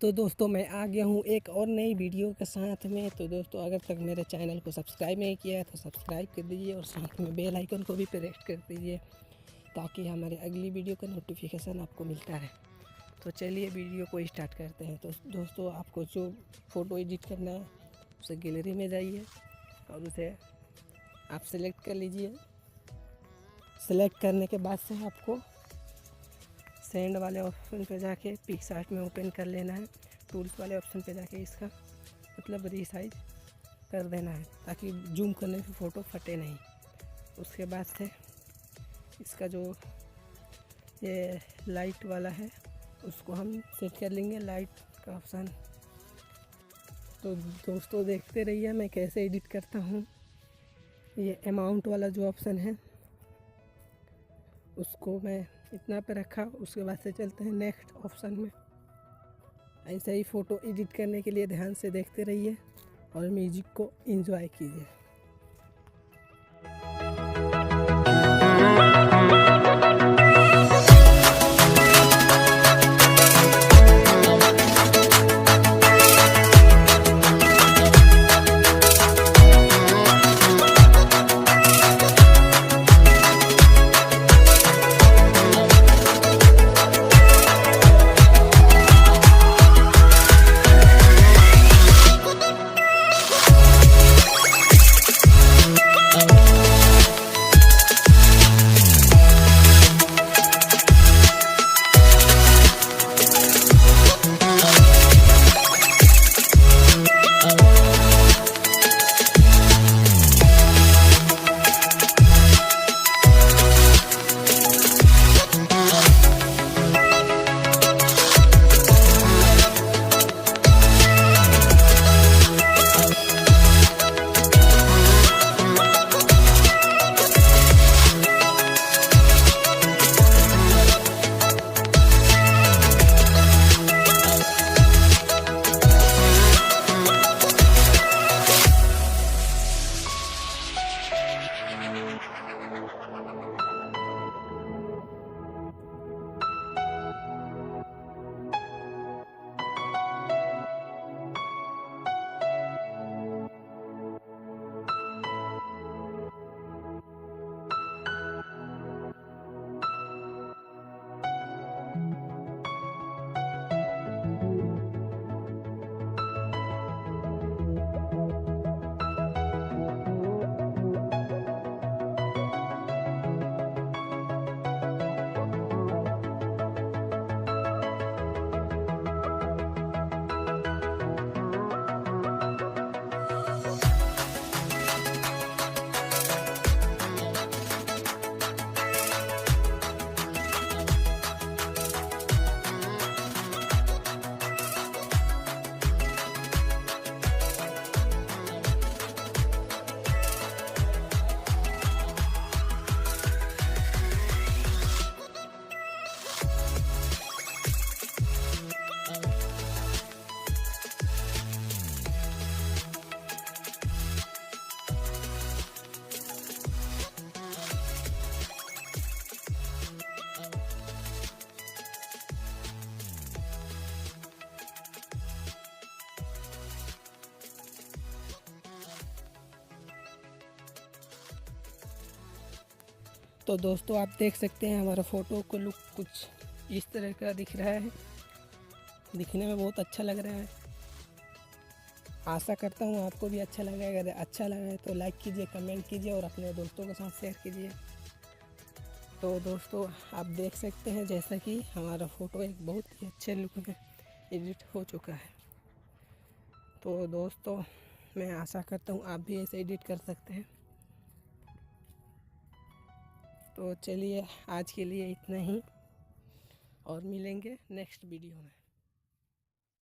तो दोस्तों मैं आ गया हूँ एक और नई वीडियो के साथ में। तो दोस्तों अगर तक मेरे चैनल को सब्सक्राइब नहीं किया है तो सब्सक्राइब कर दीजिए और साथ में बेल आइकन को भी प्रेस कर दीजिए ताकि हमारे अगली वीडियो का नोटिफिकेशन आपको मिलता रहे। तो चलिए वीडियो को स्टार्ट करते हैं। तो दोस्तों आपको जो फ़ोटो एडिट करना है उसे गैलरी में जाइए और उसे आप सेलेक्ट कर लीजिए। सेलेक्ट करने के बाद से आपको सेंड वाले ऑप्शन पे जाके पिक्सआर्ट में ओपन कर लेना है। टूल्स वाले ऑप्शन पे जाके इसका मतलब रीसाइज कर देना है ताकि जूम करने से फ़ोटो फटे नहीं। उसके बाद से इसका जो ये लाइट वाला है उसको हम सेट कर लेंगे, लाइट का ऑप्शन। तो दोस्तों देखते रहिए मैं कैसे एडिट करता हूँ। ये अमाउंट वाला जो ऑप्शन है उसको मैं इतना पे रखा। उसके बाद से चलते हैं नेक्स्ट ऑप्शन में। ऐसे ही फ़ोटो एडिट करने के लिए ध्यान से देखते रहिए और म्यूजिक को एंजॉय कीजिए। तो दोस्तों आप देख सकते हैं हमारा फ़ोटो को लुक कुछ इस तरह का दिख रहा है। दिखने में बहुत अच्छा लग रहा है। आशा करता हूँ आपको भी अच्छा लगा। अगर अच्छा लगा है तो लाइक कीजिए, कमेंट कीजिए और अपने दोस्तों के साथ शेयर कीजिए। तो दोस्तों आप देख सकते हैं जैसा कि हमारा फ़ोटो एक बहुत ही अच्छे लुक में एडिट हो चुका है। तो दोस्तों मैं आशा करता हूँ आप भी ऐसे एडिट कर सकते हैं। तो चलिए आज के लिए इतना ही और मिलेंगे नेक्स्ट वीडियो में।